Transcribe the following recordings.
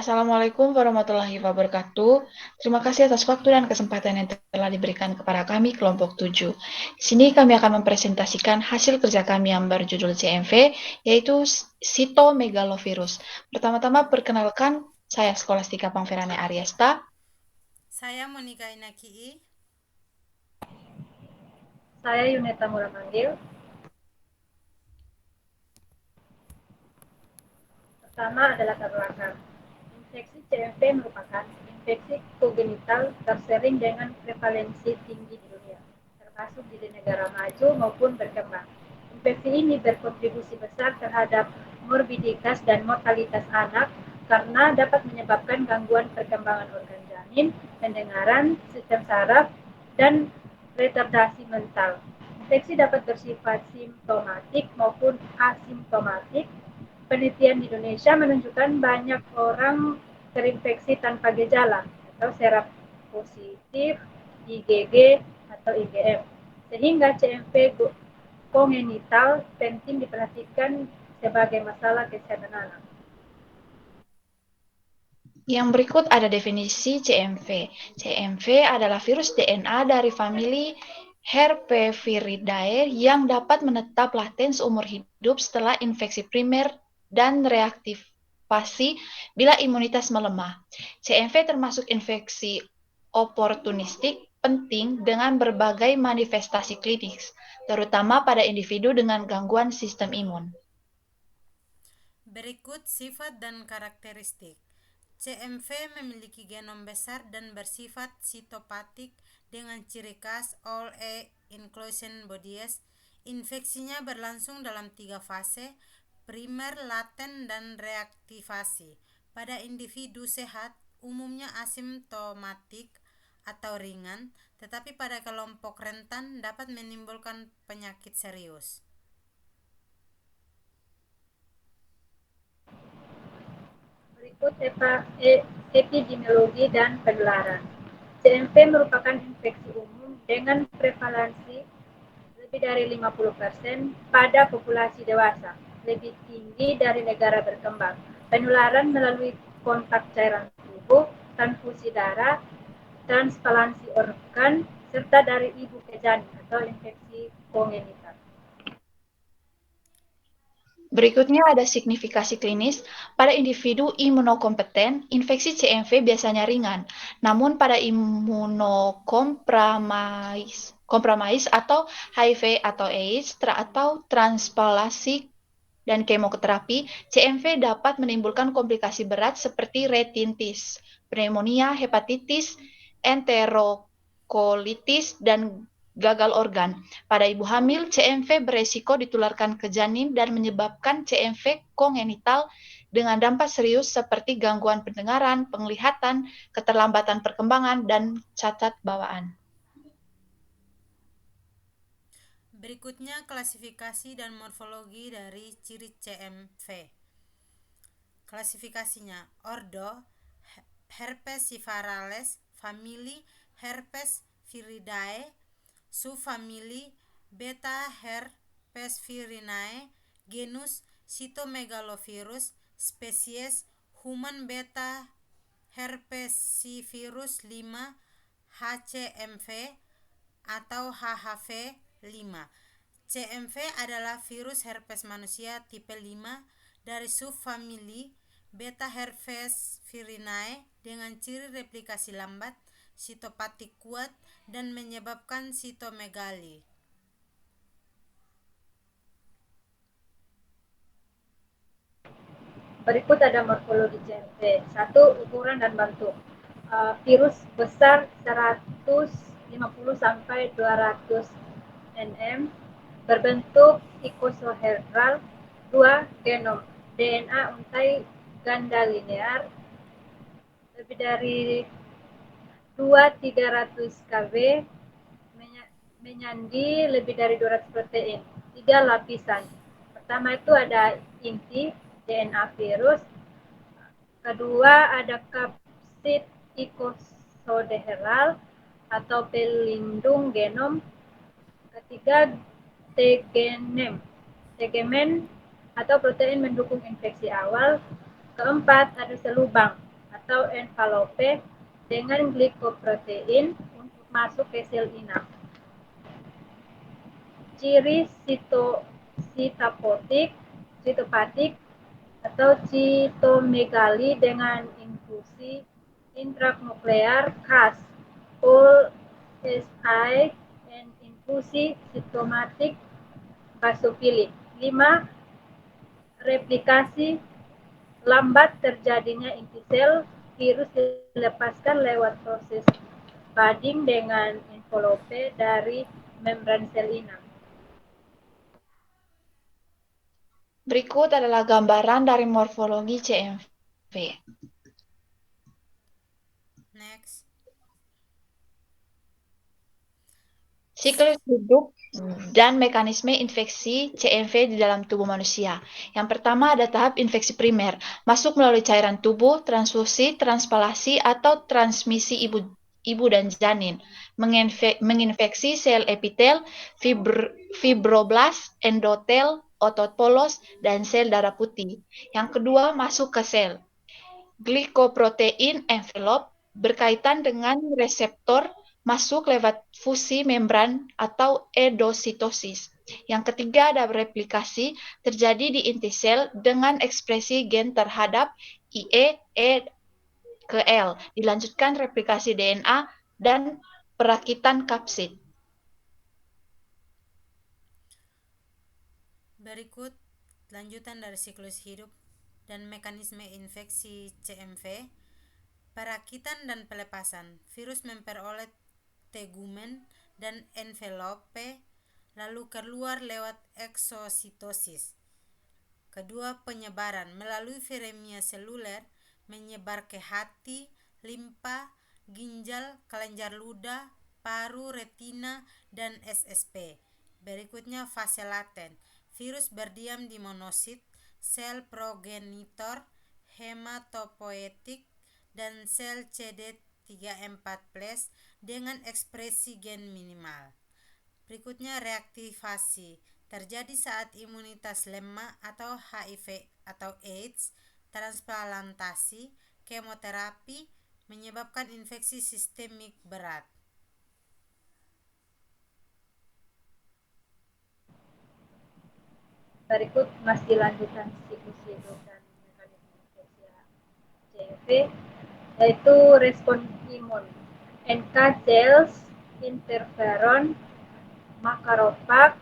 Assalamualaikum warahmatullahi wabarakatuh. Terima kasih atas waktu dan kesempatan yang telah diberikan kepada kami kelompok 7. Di sini kami akan mempresentasikan hasil kerja kami yang berjudul CMV, yaitu Cytomegalovirus. Pertama-tama perkenalkan, saya Skolastika Pangverane Ariesta. Saya Monika Inaki. Saya Yuneta Muramanggil. Pertama adalah latar belakang. Infeksi CMV merupakan infeksi kongenital tersering dengan prevalensi tinggi di dunia, termasuk di negara maju maupun berkembang. Infeksi ini berkontribusi besar terhadap morbiditas dan mortalitas anak karena dapat menyebabkan gangguan perkembangan organ janin, pendengaran, sistem saraf, dan retardasi mental. Infeksi dapat bersifat simptomatik maupun asimptomatik. Penelitian di Indonesia menunjukkan banyak orang terinfeksi tanpa gejala atau seropositif, IgG atau IgM. Sehingga CMV kongenital penting diperhatikan sebagai masalah kesehatan anak. Yang berikut ada definisi CMV. CMV adalah virus DNA dari famili Herpesviridae yang dapat menetap laten seumur hidup setelah infeksi primer dan reaktivasi bila imunitas melemah. CMV termasuk infeksi oportunistik penting dengan berbagai manifestasi klinis, terutama pada individu dengan gangguan sistem imun. Berikut sifat dan karakteristik. CMV memiliki genom besar dan bersifat sitopatik dengan ciri khas all A inclusion bodies. Infeksinya berlangsung dalam 3 fase, primer, laten, dan reaktivasi. Pada individu sehat, umumnya asimptomatik atau ringan, tetapi pada kelompok rentan dapat menimbulkan penyakit serius. Berikut epidemiologi dan penularan. CMV merupakan infeksi umum dengan prevalensi lebih dari 50% pada populasi dewasa, lebih tinggi dari negara berkembang. Penularan melalui kontak cairan tubuh, transfusi darah, transplantasi organ, serta dari ibu ke janin atau infeksi kongenital. Berikutnya ada signifikasi klinis. Pada individu imunokompeten, infeksi CMV biasanya ringan. Namun pada imunokompromis atau HIV atau AIDS atau transplantasi dan kemoterapi, CMV dapat menimbulkan komplikasi berat seperti retinitis, pneumonia, hepatitis, enterokolitis, dan gagal organ. Pada ibu hamil, CMV beresiko ditularkan ke janin dan menyebabkan CMV kongenital dengan dampak serius seperti gangguan pendengaran, penglihatan, keterlambatan perkembangan, dan cacat bawaan. Berikutnya klasifikasi dan morfologi dari ciri CMV. Klasifikasinya: Ordo Herpesivariales, famili Herpesviridae, subfamili Beta Herpesvirinae, genus Cytomegalovirus, spesies Human Beta Herpesivirus 5 HCMV atau HHV5. CMV adalah virus herpes manusia tipe 5 dari subfamili Beta Herpesvirinae dengan ciri replikasi lambat, sitopatik kuat, dan menyebabkan sitomegali. Berikut ada morfologi CMV. 1. Ukuran dan bentuk. Virus besar 150 sampai 200 nm, berbentuk ikosaheral. 2. Genom. DNA untai ganda linear lebih dari 2.300 kb, menyandi lebih dari 200 protein. 3. Lapisan. Pertama itu ada inti DNA virus. Kedua ada kapsid ikosaheral atau pelindung genom. Ketiga, tegemen atau protein mendukung infeksi awal. Keempat, ada selubang atau envelope dengan glikoprotein untuk masuk ke sel inang. Ciri sitopatik atau sitomegali dengan infusi intranuklear khas, whole SI and infusi sitomatik basofilik. 5. Replikasi lambat terjadinya intisel, virus dilepaskan lewat proses budding dengan envelope dari membran sel inang. Berikut adalah gambaran dari morfologi CMV. Next. Siklus hidup dan mekanisme infeksi CMV di dalam tubuh manusia. Yang pertama ada tahap infeksi primer, masuk melalui cairan tubuh, transfusi, transpalasi, atau transmisi ibu dan janin, menginfeksi sel epitel, fibroblast, endotel, otot polos, dan sel darah putih. Yang kedua masuk ke sel. Glikoprotein envelope berkaitan dengan reseptor, masuk lewat fusi membran atau endositosis. Yang ketiga ada replikasi, terjadi di inti sel dengan ekspresi gen terhadap IE, E ke L. Dilanjutkan replikasi DNA dan perakitan kapsid. Berikut lanjutan dari siklus hidup dan mekanisme infeksi CMV. Perakitan dan pelepasan. Virus memperoleh tegumen dan envelope lalu keluar lewat eksositosis. Kedua, penyebaran melalui viremia seluler menyebar ke hati, limpa, ginjal, kelenjar ludah, paru, retina, dan SSP. Berikutnya fase laten. Virus berdiam di monosit, sel progenitor, hematopoietik, dan sel CD34+ dengan ekspresi gen minimal. Berikutnya reaktivasi. Terjadi saat imunitas lemah atau HIV atau AIDS, transplantasi, kemoterapi menyebabkan infeksi sistemik berat. Berikut masih lanjutan siklus hidup dan mekanisme infeksi CMV, yaitu respon imun. NK cells, interferon, makrofag,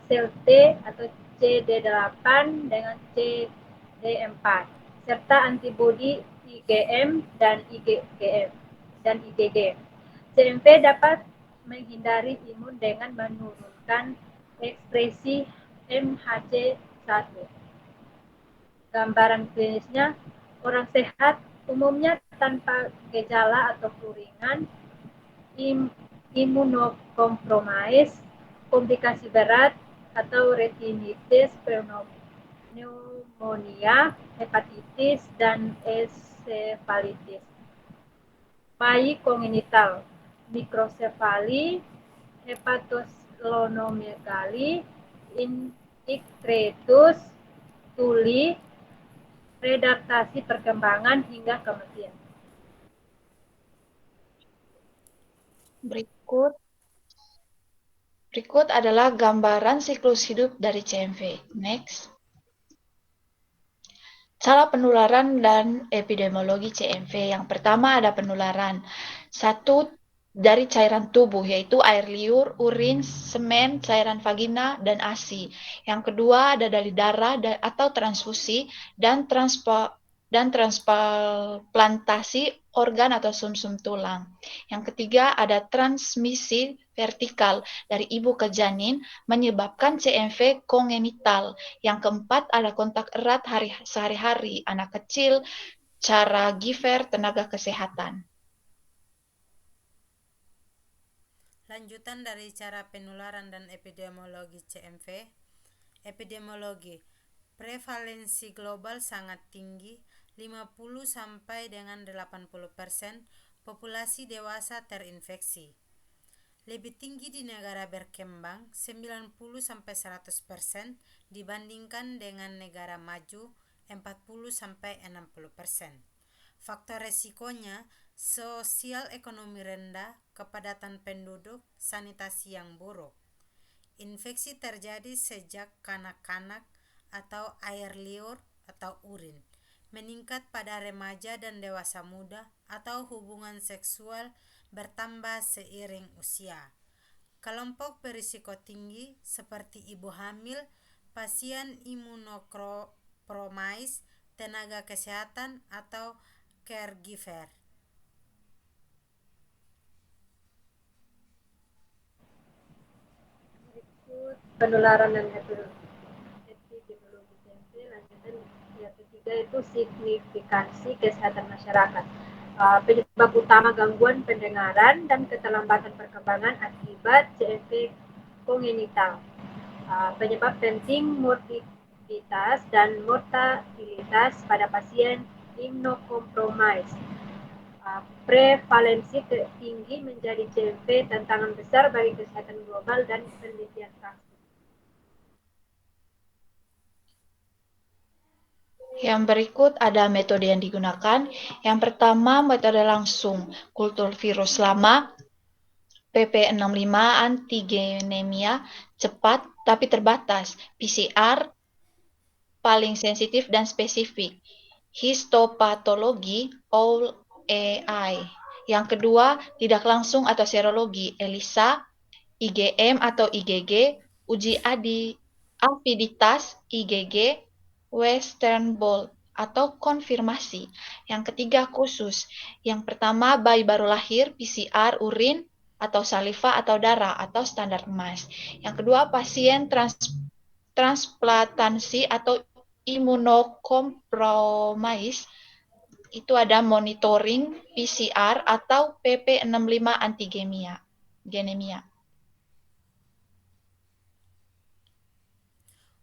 sel T atau CD8 dengan CD4, serta antibodi IgM dan IgG. CMV dapat menghindari imun dengan menurunkan ekspresi MHC1. Gambaran klinisnya, orang sehat umumnya tanpa gejala atau flu ringan, imunokompromis, komplikasi berat atau retinitis, pneumonia, hepatitis, dan ensefalitis. Bayi kongenital, mikrosefali, hepatosplenomegali, icteritus, tuli, retardasi perkembangan hingga kematian. Berikut adalah gambaran siklus hidup dari CMV. Next. Cara penularan dan epidemiologi CMV. Yang pertama ada penularan. 1. Dari cairan tubuh, yaitu air liur, urin, semen, cairan vagina, dan ASI. Yang kedua ada dari darah atau transfusi dan transplantasi organ atau sumsum tulang. Yang ketiga ada transmisi vertikal dari ibu ke janin menyebabkan CMV kongenital. Yang keempat ada kontak erat sehari-hari anak kecil, cara giver tenaga kesehatan. Lanjutan dari cara penularan dan epidemiologi CMV. Epidemiologi. Prevalensi global sangat tinggi, 50 sampai dengan 80% populasi dewasa terinfeksi. Lebih tinggi di negara berkembang, 90 sampai 100% dibandingkan dengan negara maju, 40 sampai 60%. Faktor resikonya, sosial ekonomi rendah, kepadatan penduduk, sanitasi yang buruk. Infeksi terjadi sejak kanak-kanak atau air liur atau urin, meningkat pada remaja dan dewasa muda atau hubungan seksual bertambah seiring usia. Kelompok berisiko tinggi seperti ibu hamil, pasien imunokompromis, tenaga kesehatan, atau caregiver. Penularan dan epidemiologi CMV. Lanjutan yang ketiga itu signifikansi kesehatan masyarakat. Penyebab utama gangguan pendengaran dan keterlambatan perkembangan akibat CMV kongenital. Penyebab penting morbiditas dan mortalitas pada pasien imunokompromis. Prevalensi tinggi menjadi CMV tantangan besar bagi kesehatan global dan penelitian vaksin. Yang berikut ada metode yang digunakan. Yang pertama, metode langsung kultur virus lama, PP65 antigenemia cepat tapi terbatas, PCR paling sensitif dan spesifik, histopatologi OAI. Yang kedua, tidak langsung atau serologi, ELISA, IgM atau IgG, uji aviditas IgG, Western blot atau konfirmasi. Yang ketiga khusus. Yang pertama bayi baru lahir, PCR urin atau saliva atau darah atau standar emas. Yang kedua pasien transplantasi atau imunokompromis, itu ada monitoring PCR atau PP65 antigenemia.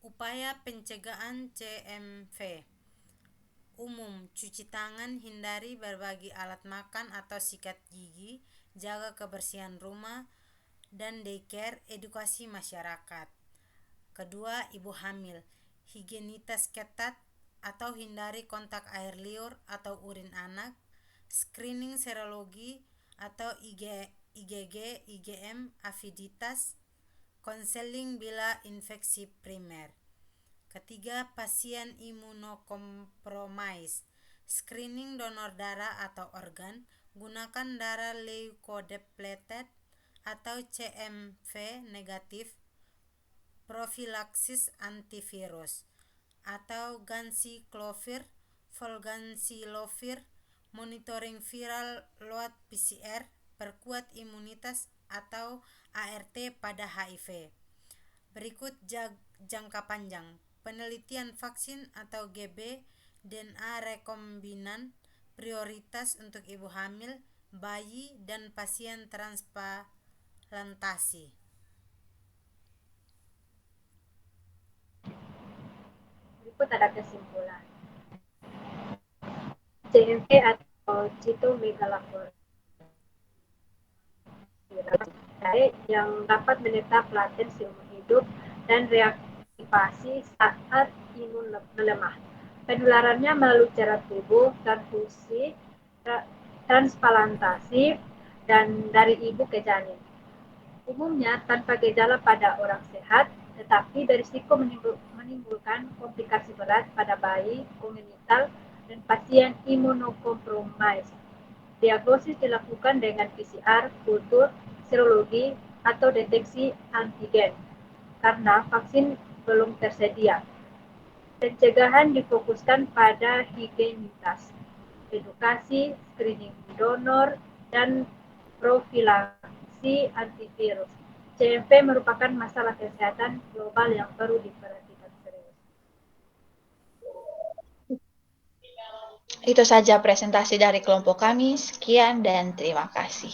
Upaya pencegahan CMV. Umum, cuci tangan, hindari berbagi alat makan atau sikat gigi, jaga kebersihan rumah dan daycare, edukasi masyarakat. Kedua, ibu hamil, higienitas ketat atau hindari kontak air liur atau urin anak, screening serologi atau IgG, IgM, aviditas, konseling bila infeksi primer. Ketiga, pasien imunokompromis, screening donor darah atau organ, gunakan darah leukodepleted atau CMV negatif, profilaksis antivirus atau ganciclovir, valganciclovir, monitoring viral load PCR, perkuat imunitas atau ART pada HIV. Berikut jangka panjang, penelitian vaksin atau GB, DNA rekombinan, prioritas untuk ibu hamil, bayi, dan pasien transplantasi. Berikut ada kesimpulan. CMV atau cytomegalovirus yang dapat menetap laten seumur hidup dan reaktivasi saat imun melemah. Penularannya melalui cairan tubuh, transfusi, transplantasi, dan dari ibu ke janin. Umumnya tanpa gejala pada orang sehat, tetapi berisiko menimbulkan komplikasi berat pada bayi, kongenital, dan pasien imunokompromis. Diagnosis dilakukan dengan PCR, kultur, serologi, atau deteksi antigen. Karena vaksin belum tersedia, pencegahan difokuskan pada higienitas, edukasi, screening donor, dan profilaksi antivirus. CMV merupakan masalah kesehatan global yang perlu diperhatikan serius. Itu saja presentasi dari kelompok kami. Sekian dan terima kasih.